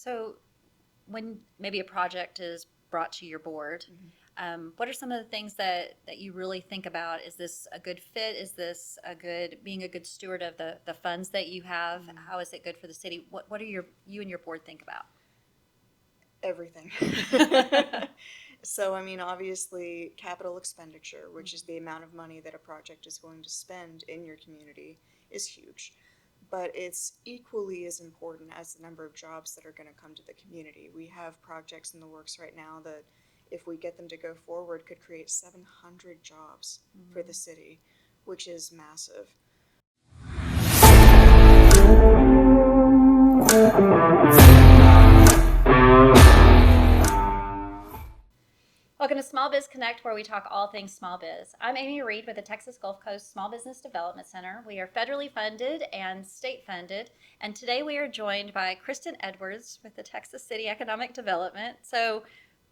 So when maybe a project is brought to your board, what are some of the things that you really think about? Is this a good fit? Is this being a good steward of the funds that you have? How is it good for the city? What are you and your board think about? Everything. So, I mean, obviously, capital expenditure, which is the amount of money that a project is going to spend in your community, is huge. But it's equally as important as the number of jobs that are going to come to the community. We have projects in the works right now that, if we get them to go forward, could create 700 jobs for the city, which is massive. Welcome to Small Biz Connect, where we talk all things small biz. I'm Amy Reed with the Texas Gulf Coast Small Business Development Center. We are federally funded and state funded, and today we are joined by Kristin Edwards with the Texas City Economic Development. So,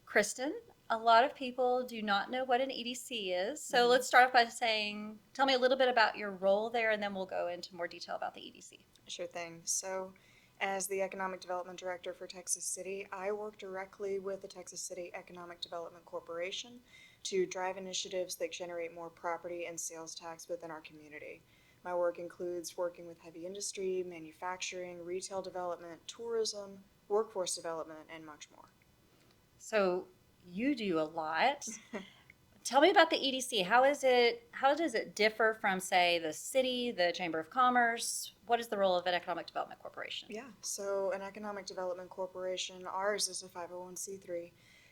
Kristin, a lot of people do not know what an EDC is. So let's start off by saying, tell me a little bit about your role there, and then we'll go into more detail about the EDC. Sure thing. So, as the Economic Development Director for Texas City, I work directly with the Texas City Economic Development Corporation to drive initiatives that generate more property and sales tax within our community. My work includes working with heavy industry, manufacturing, retail development, tourism, workforce development, and much more. So you do a lot. Tell me about the EDC. How does it differ from, say, the city, the Chamber of Commerce? What is the role of an economic development corporation? Yeah, so an economic development corporation, ours is a 501c3,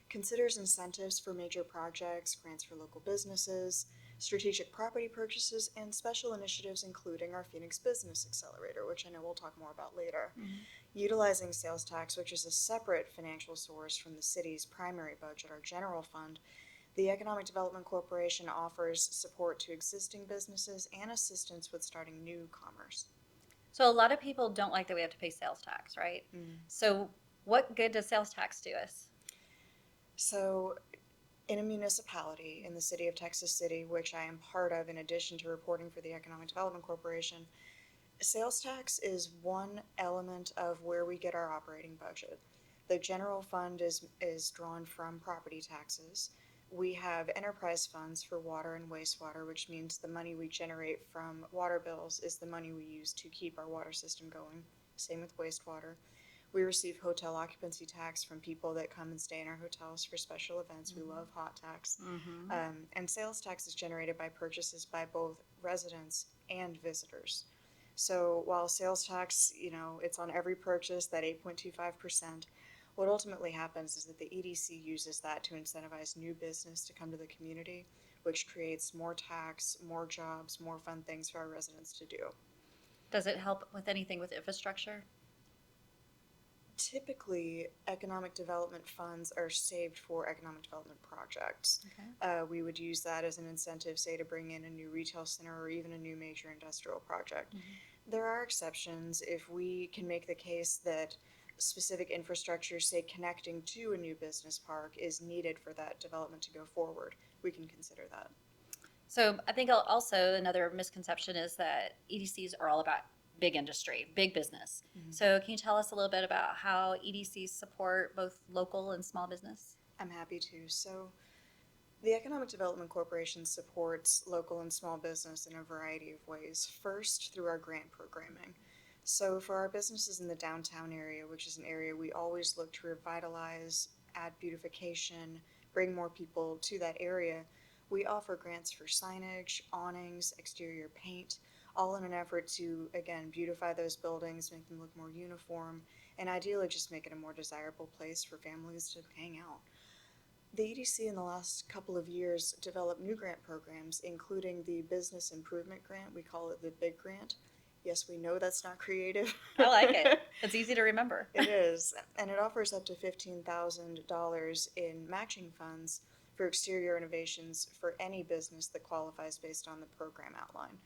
considers incentives for major projects, grants for local businesses, strategic property purchases, and special initiatives including our Phoenix Business Accelerator, which I know we'll talk more about later. Utilizing sales tax, which is a separate financial source from the city's primary budget, our general fund, the Economic Development Corporation offers support to existing businesses and assistance with starting new commerce. So a lot of people don't like that we have to pay sales tax, right? So what good does sales tax do us? So in a municipality in the city of Texas City, which I am part of in addition to reporting for the Economic Development Corporation, sales tax is one element of where we get our operating budget. The general fund is drawn from property taxes. We have enterprise funds for water and wastewater, which means the money we generate from water bills is the money we use to keep our water system going. Same with wastewater. We receive hotel occupancy tax from people that come and stay in our hotels for special events. We love hot tax. And sales tax is generated by purchases by both residents and visitors. So while sales tax, it's on every purchase, that 8.25%, what ultimately happens is that the EDC uses that to incentivize new business to come to the community, which creates more tax, more jobs, more fun things for our residents to do. Does it help with anything with infrastructure? Typically, economic development funds are saved for economic development projects. We would use that as an incentive, say, to bring in a new retail center or even a new major industrial project. There are exceptions. If we can make the case that specific infrastructure, say connecting to a new business park, is needed for that development to go forward, we can consider that. So I think also another misconception is that EDCs are all about big industry, big business. So can you tell us a little bit about how EDCs support both local and small business? I'm happy to. So the Economic Development Corporation supports local and small business in a variety of ways. First, through our grant programming. So for our businesses in the downtown area, which is an area we always look to revitalize, add beautification, bring more people to that area, we offer grants for signage, awnings, exterior paint, all in an effort to, again, beautify those buildings, make them look more uniform, and ideally just make it a more desirable place for families to hang out. The EDC in the last couple of years developed new grant programs, including the Business Improvement Grant. We call it the BIG Grant. Yes, we know that's not creative. I like it. It's easy to remember. It is, and it offers up to $15,000 in matching funds for exterior renovations for any business that qualifies based on the program outline.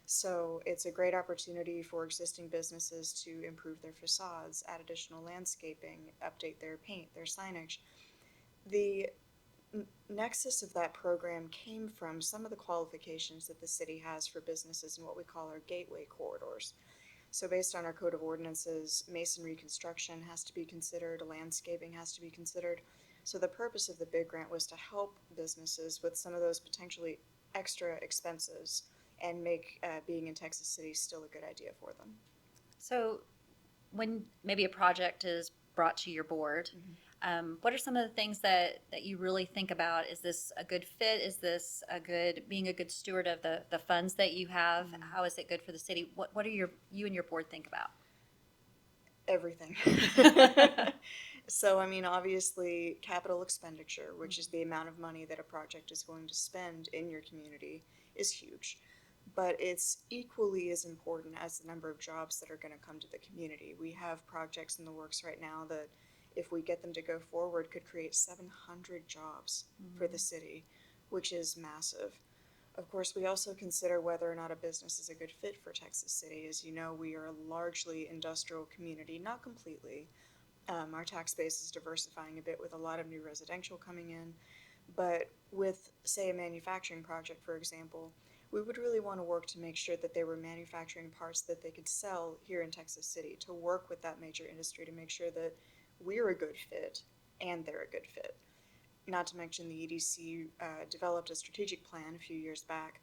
So it's a great opportunity for existing businesses to improve their facades, add additional landscaping, update their paint, their signage. The nexus of that program came from some of the qualifications that the city has for businesses in what we call our gateway corridors. So based on our code of ordinances, masonry construction has to be considered, landscaping has to be considered. So the purpose of the bid grant was to help businesses with some of those potentially extra expenses and make being in Texas City still a good idea for them. So when maybe a project is brought to your board, what are some of the things that you really think about? Is this a good fit? Is this being a good steward of the funds that you have? How is it good for the city? What are you and your board think about? Everything. So, I mean, obviously, capital expenditure, which is the amount of money that a project is going to spend in your community, is huge. But it's equally as important as the number of jobs that are going to come to the community. We have projects in the works right now that, if we get them to go forward, could create 700 jobs for the city, which is massive. Of course, we also consider whether or not a business is a good fit for Texas City. As you know, we are a largely industrial community, not completely. Our tax base is diversifying a bit with a lot of new residential coming in. But with, say, a manufacturing project, for example, we would really want to work to make sure that they were manufacturing parts that they could sell here in Texas City, to work with that major industry to make sure that we're a good fit and they're a good fit. Not to mention the EDC developed a strategic plan a few years back,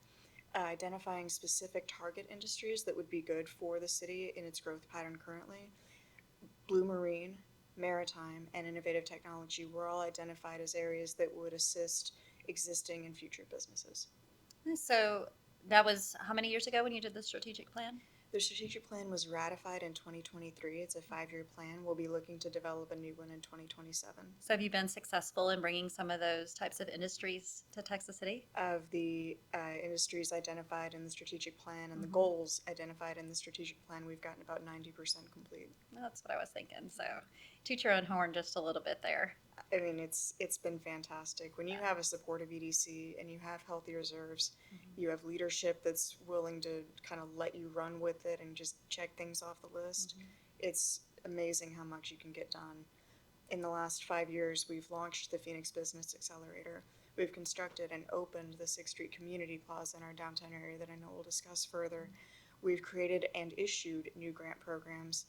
identifying specific target industries that would be good for the city in its growth pattern currently. Blue marine, maritime, and innovative technology were all identified as areas that would assist existing and future businesses. So that was how many years ago when you did the strategic plan? The strategic plan was ratified in 2023. It's a 5-year plan. We'll be looking to develop a new one in 2027. So have you been successful in bringing some of those types of industries to Texas City? Of the industries identified in the strategic plan and the goals identified in the strategic plan, we've gotten about 90% complete. That's what I was thinking. So toot your own horn just a little bit there. I mean, it's been fantastic. When you have a supportive EDC and you have healthy reserves, you have leadership that's willing to kind of let you run with it and just check things off the list. It's amazing how much you can get done. In the last 5 years, we've launched the Phoenix Business Accelerator. We've constructed and opened the 6th Street Community Plaza in our downtown area that I know we'll discuss further. We've created and issued new grant programs.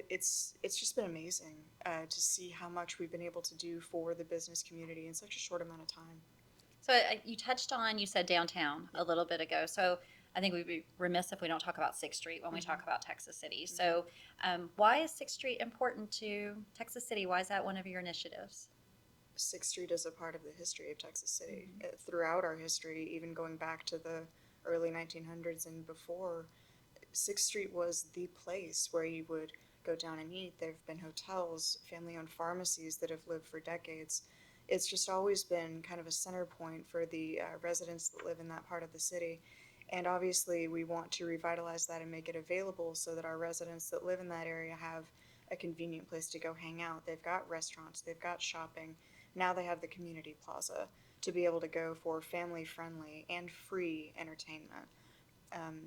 It's just been amazing to see how much we've been able to do for the business community in such a short amount of time. So you said downtown a little bit ago. So I think we'd be remiss if we don't talk about 6th Street when we talk about Texas City. So why is 6th Street important to Texas City? Why is that one of your initiatives? 6th Street is a part of the history of Texas City. Throughout our history, even going back to the early 1900s and before, 6th Street was the place where you would go down and eat. There have been hotels, family-owned pharmacies that have lived for decades. It's just always been kind of a center point for the residents that live in that part of the city. And obviously, we want to revitalize that and make it available so that our residents that live in that area have a convenient place to go hang out. They've got restaurants, they've got shopping. Now they have the community plaza to be able to go for family-friendly and free entertainment.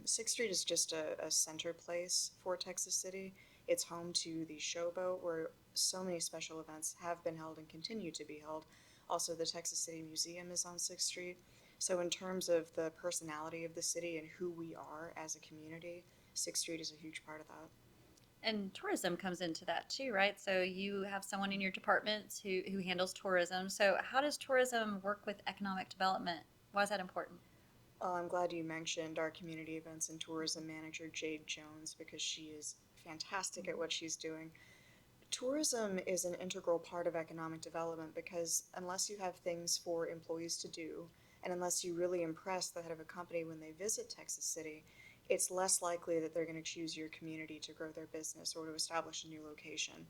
6th Street is just a center place for Texas City. It's home to the Showboat, where so many special events have been held and continue to be held. Also, the Texas City Museum is on 6th Street. So in terms of the personality of the city and who we are as a community, 6th Street is a huge part of that. And tourism comes into that too, right? So you have someone in your department who handles tourism. So how does tourism work with economic development? Why is that important? Well, I'm glad you mentioned our community events and tourism manager, Jade Jones, because she is fantastic at what she's doing. Tourism is an integral part of economic development because unless you have things for employees to do, and unless you really impress the head of a company when they visit Texas City, it's less likely that they're going to choose your community to grow their business or to establish a new location.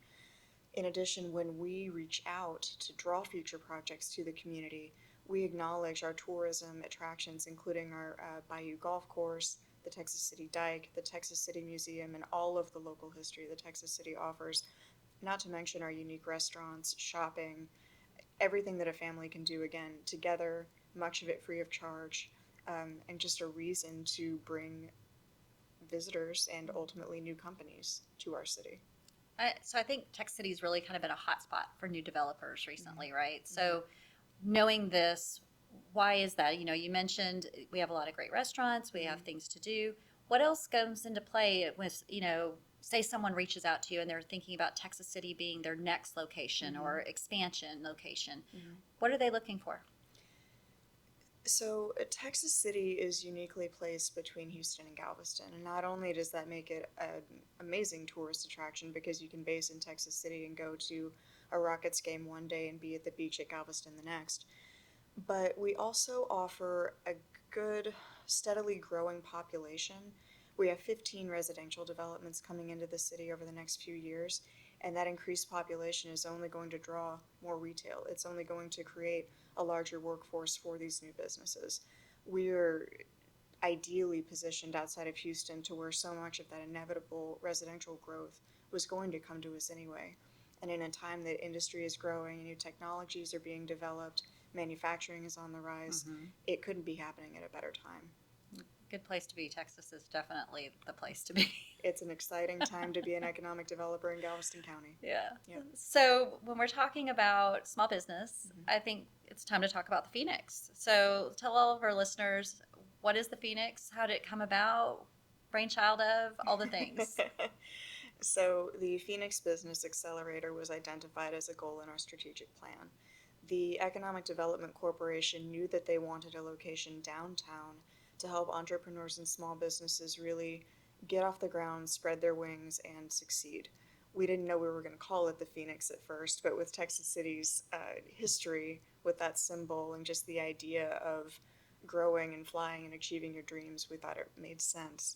In addition, when we reach out to draw future projects to the community, we acknowledge our tourism attractions, including our Bayou Golf Course, the Texas City Dike, the Texas City Museum, and all of the local history that Texas City offers, not to mention our unique restaurants, shopping, everything that a family can do, again, together, much of it free of charge, and just a reason to bring visitors and ultimately new companies to our city. So I think Texas City's really kind of been a hot spot for new developers recently, right? So knowing this, why is that? You know, you mentioned we have a lot of great restaurants, we have things to do. What else comes into play with, say someone reaches out to you and they're thinking about Texas City being their next location or expansion location? What are they looking for? So Texas City is uniquely placed between Houston and Galveston, and not only does that make it an amazing tourist attraction because you can base in Texas City and go to a Rockets game one day and be at the beach at Galveston the next, but we also offer a good, steadily growing population. We have 15 residential developments coming into the city over the next few years, and that increased population is only going to draw more retail. It's only going to create a larger workforce for these new businesses. We're ideally positioned outside of Houston to where so much of that inevitable residential growth was going to come to us anyway. And in a time that industry is growing, new technologies are being developed, manufacturing is on the rise, it couldn't be happening at a better time. Good place to be. Texas is definitely the place to be. It's an exciting time to be an economic developer in Galveston County. Yeah. So when we're talking about small business, I think it's time to talk about the Phoenix. So tell all of our listeners, what is the Phoenix? How did it come about? Brainchild of? All the things. So the Phoenix Business Accelerator was identified as a goal in our strategic plan. The Economic Development Corporation knew that they wanted a location downtown to help entrepreneurs and small businesses really get off the ground, spread their wings, and succeed. We didn't know we were going to call it the Phoenix at first, but with Texas City's history with that symbol and just the idea of growing and flying and achieving your dreams, we thought it made sense.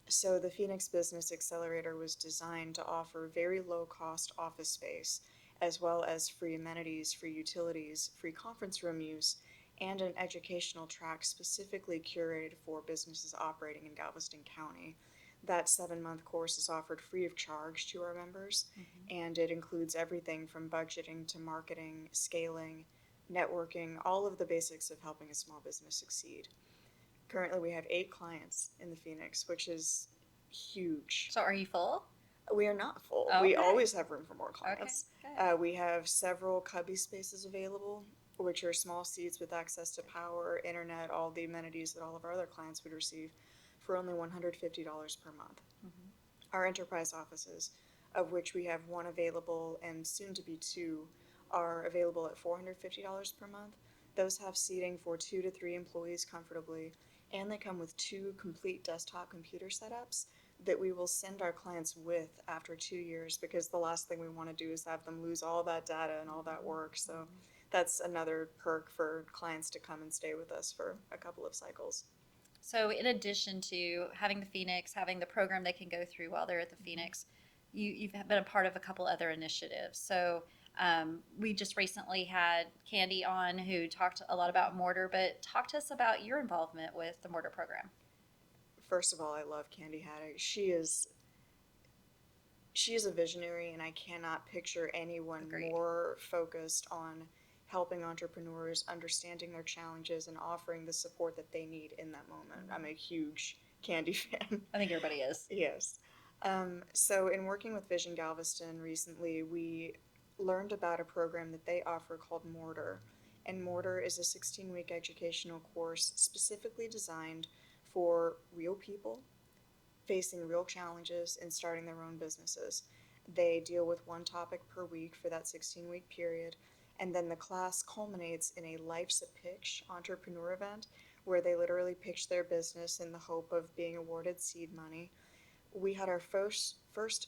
So the Phoenix Business Accelerator was designed to offer very low-cost office space, as well as free amenities, free utilities, free conference room use, and an educational track specifically curated for businesses operating in Galveston County. That 7-month course is offered free of charge to our members, and it includes everything from budgeting to marketing, scaling, networking, all of the basics of helping a small business succeed. Currently, we have 8 clients in the Phoenix, which is huge. So are you full? We are not full. Okay. We always have room for more clients. Okay. We have several cubby spaces available, which are small seats with access to power, internet, all the amenities that all of our other clients would receive for only $150 per month. Our enterprise offices, of which we have 1 available and soon to be 2, are available at $450 per month. Those have seating for 2 to 3 employees comfortably, and they come with 2 complete desktop computer setups that we will send our clients with after 2 years, because the last thing we want to do is have them lose all that data and all that work. So that's another perk for clients to come and stay with us for a couple of cycles. So in addition to having the Phoenix, having the program they can go through while they're at the Phoenix, you've been a part of a couple other initiatives. So we just recently had Candy on who talked a lot about Mortar, but talk to us about your involvement with the Mortar program. First of all, I love Candy Haddock. She is a visionary, and I cannot picture anyone Agreed. more focused on helping entrepreneurs, understanding their challenges, and offering the support that they need in that moment. I'm a huge Candy fan. I think everybody is. Yes. So in working with Vision Galveston recently, we learned about a program that they offer called Mortar. And Mortar is a 16-week educational course specifically designed for real people facing real challenges and starting their own businesses. They deal with 1 topic per week for that 16-week period, and then the class culminates in a Life's a Pitch entrepreneur event where they literally pitch their business in the hope of being awarded seed money. We had our first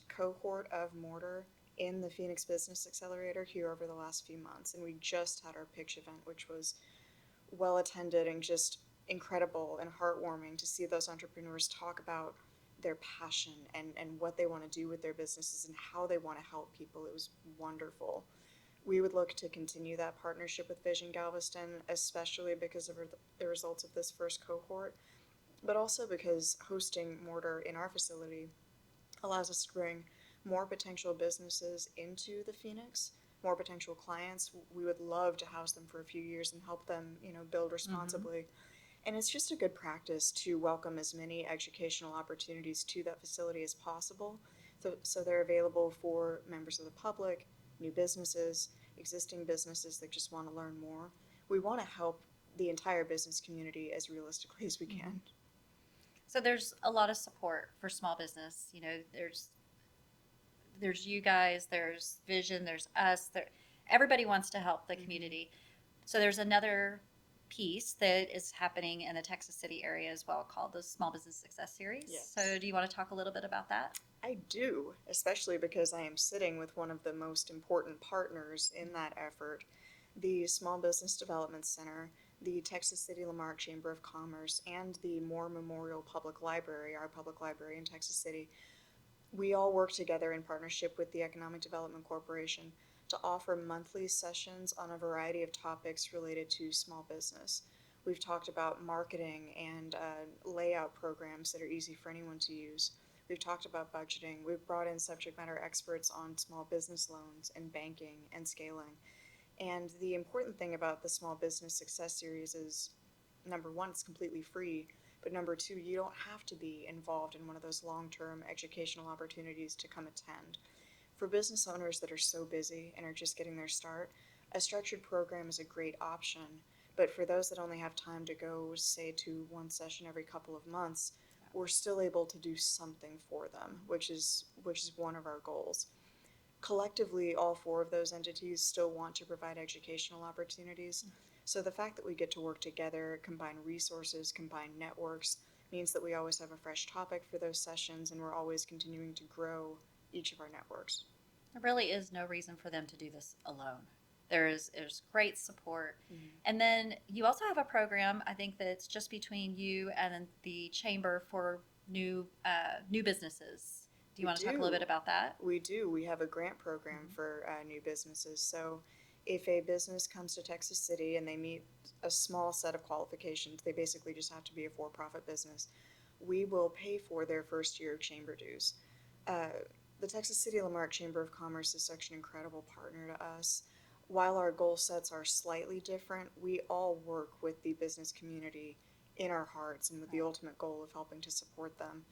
cohort of Mortar in the Phoenix Business Accelerator here over the last few months, and we just had our pitch event, which was well attended and just incredible and heartwarming to see those entrepreneurs talk about their passion and what they want to do with their businesses and how they want to help people. It was wonderful. We would look to continue that partnership with Vision Galveston, especially because of the results of this first cohort, but also because hosting Mortar in our facility allows us to bring more potential businesses into the Phoenix, more potential clients. We would love to house them for a few years and help them, build responsibly. And it's just a good practice to welcome as many educational opportunities to that facility as possible. So they're available for members of the public, new businesses, existing businesses that just want to learn more. We want to help the entire business community as realistically as we can. So there's a lot of support for small business. You know, there's you guys, there's Vision, there's us. Everybody wants to help the community. So there's another piece that is happening in the Texas City area as well called the Small Business Success Series. Yes. So do you want to talk a little bit about that? I do, especially because I am sitting with one of the most important partners in that effort, the Small Business Development Center, the Texas City Lamarque Chamber of Commerce, and the Moore Memorial Public Library, our public library in Texas City. We all work together in partnership with the Economic Development Corporation to offer monthly sessions on a variety of topics related to small business. We've talked about marketing and layout programs that are easy for anyone to use. We've talked about budgeting. We've brought in subject matter experts on small business loans and banking and scaling. And the important thing about the Small Business Success Series is, number one, it's completely free, but number two, you don't have to be involved in one of those long-term educational opportunities to come attend. For business owners that are so busy and are just getting their start, a structured program is a great option. But for those that only have time to go, say, to one session every couple of months, we're still able to do something for them, which is one of our goals. Collectively, all four of those entities still want to provide educational opportunities. So the fact that we get to work together, combine resources, combine networks, means that we always have a fresh topic for those sessions, and we're always continuing to grow each of our networks. There really is no reason for them to do this alone. There's great support. And then you also have a program, I think, that's just between you and the Chamber for new businesses. Do you want to talk a little bit about that? We do. We have a grant program for new businesses. So if a business comes to Texas City and they meet a small set of qualifications, they basically just have to be a for-profit business, we will pay for their first year of chamber dues. The Texas City Lamarque Chamber of Commerce is such an incredible partner to us. While our goal sets are slightly different, we all work with the business community in our hearts and with the ultimate goal of helping to support them.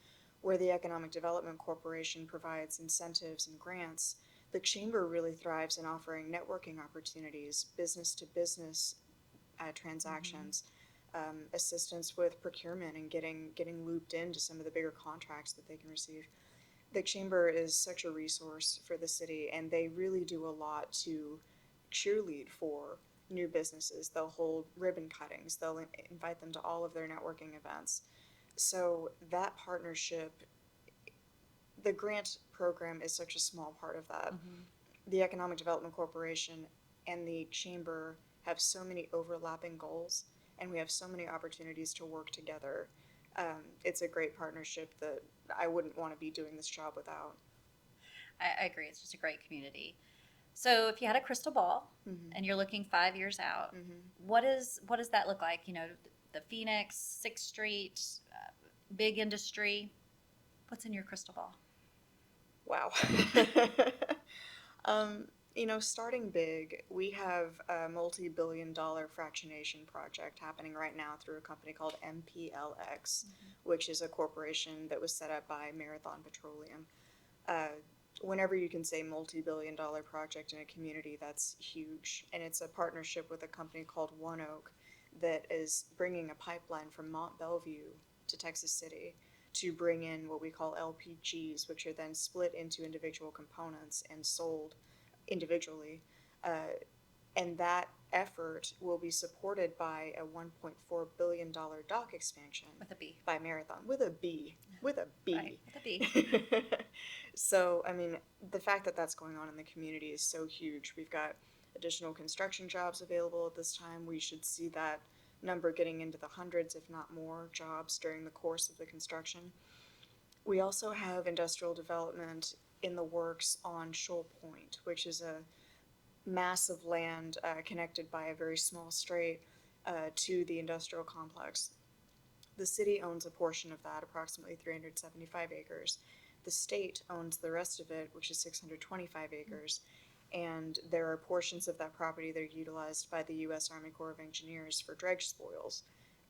Where the Economic Development Corporation provides incentives and grants, the Chamber really thrives in offering networking opportunities, business-to-business transactions, assistance with procurement and getting looped into some of the bigger contracts that they can receive. The Chamber is such a resource for the city, and they really do a lot to cheerlead for new businesses. They'll hold ribbon cuttings. They'll invite them to all of their networking events. So that partnership, the grant program is such a small part of that. The Economic Development Corporation and the Chamber have so many overlapping goals, and we have so many opportunities to work together. It's a great partnership that I wouldn't want to be doing this job without. I agree. It's just a great community. So if you had a crystal ball and you're looking 5 years out, what does that look like? You know, the Phoenix, 6th Street, big industry. What's in your crystal ball? Wow. Starting big, we have a multi-billion-dollar fractionation project happening right now through a company called MPLX, which is a corporation that was set up by Marathon Petroleum. Whenever you can say multi-billion-dollar project in a community, that's huge. And it's a partnership with a company called One Oak that is bringing a pipeline from Mont Belvieu to Texas City to bring in what we call LPGs, which are then split into individual components and sold individually. And that effort will be supported by a $1.4 billion dock expansion. With a B. By Marathon. With a B. With a B. Right, with a B. So, I mean, the fact that that's going on in the community is so huge. We've got additional construction jobs available at this time. We should see that number getting into the hundreds, if not more, jobs during the course of the construction. We also have industrial development in the works on Shoal Point, which is a mass of land connected by a very small strait to the industrial complex. The city owns a portion of that, approximately 375 acres. The state owns the rest of it, which is 625 acres. And there are portions of that property that are utilized by the U.S. Army Corps of Engineers for dredge spoils.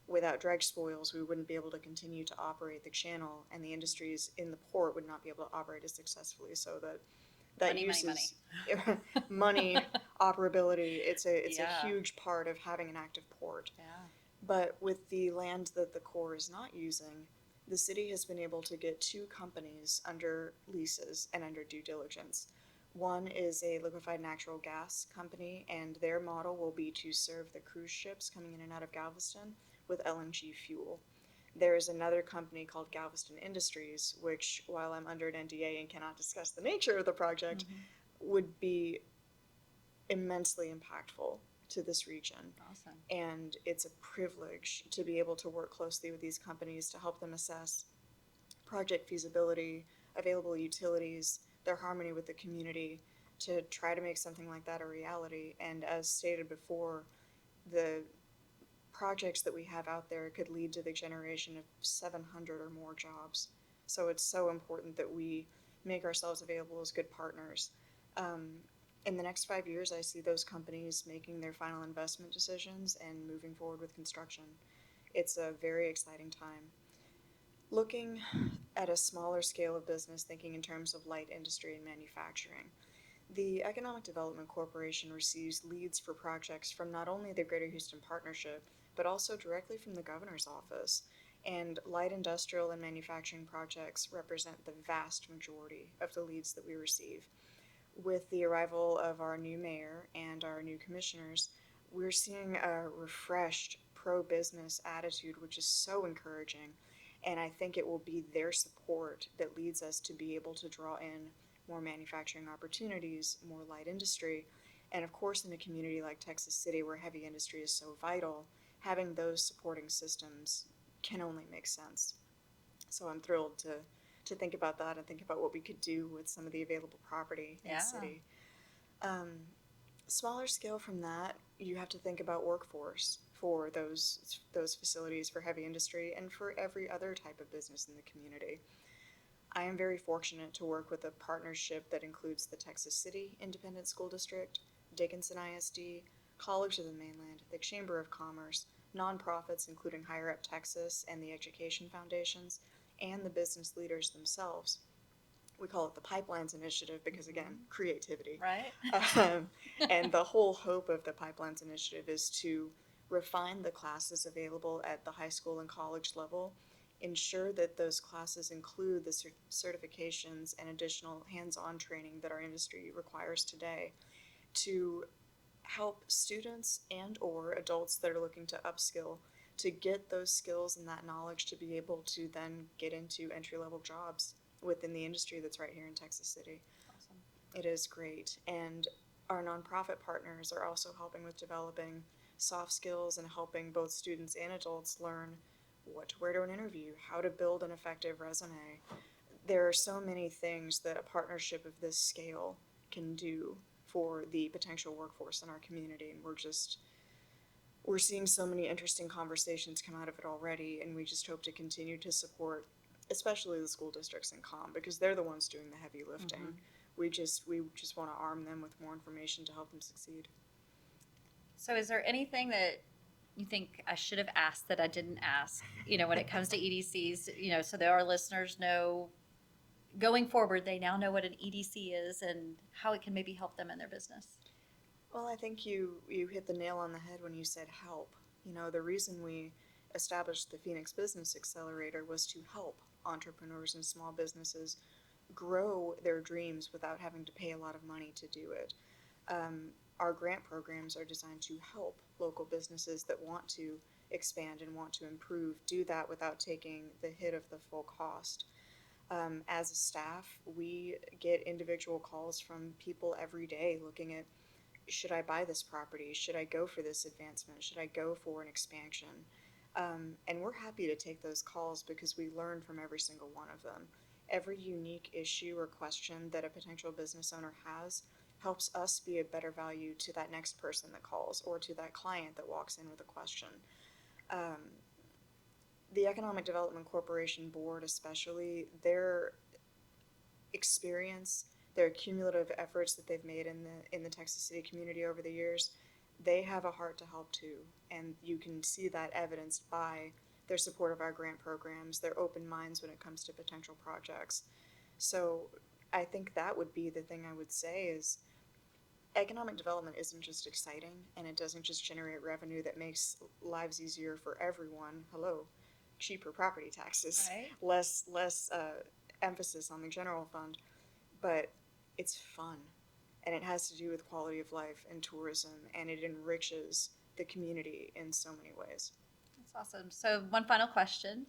Without dredge spoils, we wouldn't be able to continue to operate the channel, and the industries in the port would not be able to operate as successfully. So that uses money, operability. It's a huge part of having an active port. Yeah. But with the land that the Corps is not using, the city has been able to get 2 companies under leases and under due diligence. One is a liquefied natural gas company, and their model will be to serve the cruise ships coming in and out of Galveston with LNG fuel. There is another company called Galveston Industries, which, while I'm under an NDA and cannot discuss the nature of the project, would be immensely impactful to this region. Awesome. And it's a privilege to be able to work closely with these companies to help them assess project feasibility, available utilities, their harmony with the community, to try to make something like that a reality. And as stated before, the projects that we have out there could lead to the generation of 700 or more jobs. So it's so important that we make ourselves available as good partners. In the next 5 years, I see those companies making their final investment decisions and moving forward with construction. It's a very exciting time. Looking at a smaller scale of business, thinking in terms of light industry and manufacturing, the Economic Development Corporation receives leads for projects from not only the Greater Houston Partnership, but also directly from the governor's office. And light industrial and manufacturing projects represent the vast majority of the leads that we receive. With the arrival of our new mayor and our new commissioners, we're seeing a refreshed pro-business attitude, which is so encouraging. And I think it will be their support that leads us to be able to draw in more manufacturing opportunities, more light industry. And of course, in a community like Texas City, where heavy industry is so vital, having those supporting systems can only make sense. So I'm thrilled to think about that and think about what we could do with some of the available property in the city. Smaller scale from that, you have to think about workforce for those facilities for heavy industry and for every other type of business in the community. I am very fortunate to work with a partnership that includes the Texas City Independent School District, Dickinson ISD, College of the Mainland, the Chamber of Commerce, nonprofits including Higher Up Texas and the Education Foundations, and the business leaders themselves. We call it the Pipelines Initiative because, again, creativity. Right. And the whole hope of the Pipelines Initiative is to refine the classes available at the high school and college level, ensure that those classes include the certifications and additional hands-on training that our industry requires today, to help students and or adults that are looking to upskill to get those skills and that knowledge to be able to then get into entry-level jobs within the industry that's right here in Texas City. Awesome. It is great. And our nonprofit partners are also helping with developing soft skills and helping both students and adults learn what to wear to an interview, how to build an effective resume. There are so many things that a partnership of this scale can do for the potential workforce in our community, and we're seeing so many interesting conversations come out of it already, and we just hope to continue to support especially the school districts and COM, because they're the ones doing the heavy lifting. We just want to arm them with more information to help them succeed. So is there anything that you think I should have asked that I didn't ask, when it comes to EDCs, so that our listeners know going forward, they now know what an EDC is and how it can maybe help them in their business? Well, I think you hit the nail on the head when you said help. The reason we established the Phoenix Business Accelerator was to help entrepreneurs and small businesses grow their dreams without having to pay a lot of money to do it. Our grant programs are designed to help local businesses that want to expand and want to improve do that without taking the hit of the full cost. As a staff, we get individual calls from people every day looking at, should I buy this property? Should I go for this advancement? Should I go for an expansion? And we're happy to take those calls because we learn from every single one of them. Every unique issue or question that a potential business owner has helps us be a better value to that next person that calls or to that client that walks in with a question. The Economic Development Corporation Board especially, their experience, their cumulative efforts that they've made in the Texas City community over the years, they have a heart to help too. And you can see that evidenced by their support of our grant programs, their open minds when it comes to potential projects. So I think that would be the thing I would say is economic development isn't just exciting and it doesn't just generate revenue that makes lives easier for everyone. Hello. cheaper property taxes, Right. less emphasis on the general fund, but it's fun, and it has to do with quality of life and tourism, and it enriches the community in so many ways. That's awesome. So, one final question.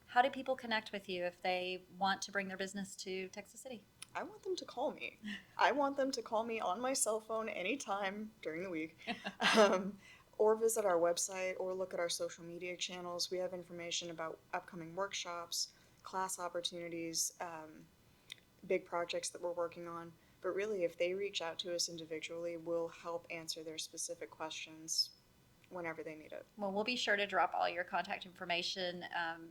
How do people connect with you if they want to bring their business to Texas City? I want them to call me. I want them to call me on my cell phone anytime during the week, or visit our website, or look at our social media channels. We have information about upcoming workshops, class opportunities, big projects that we're working on. But really, if they reach out to us individually, we'll help answer their specific questions whenever they need it. Well, we'll be sure to drop all your contact information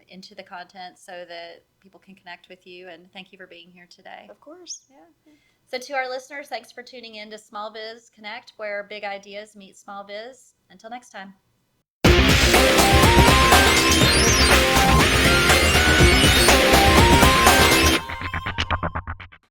into the content so that people can connect with you. And thank you for being here today. Of course. Yeah. So, to our listeners, thanks for tuning in to Small Biz Connect, where big ideas meet small biz. Until next time.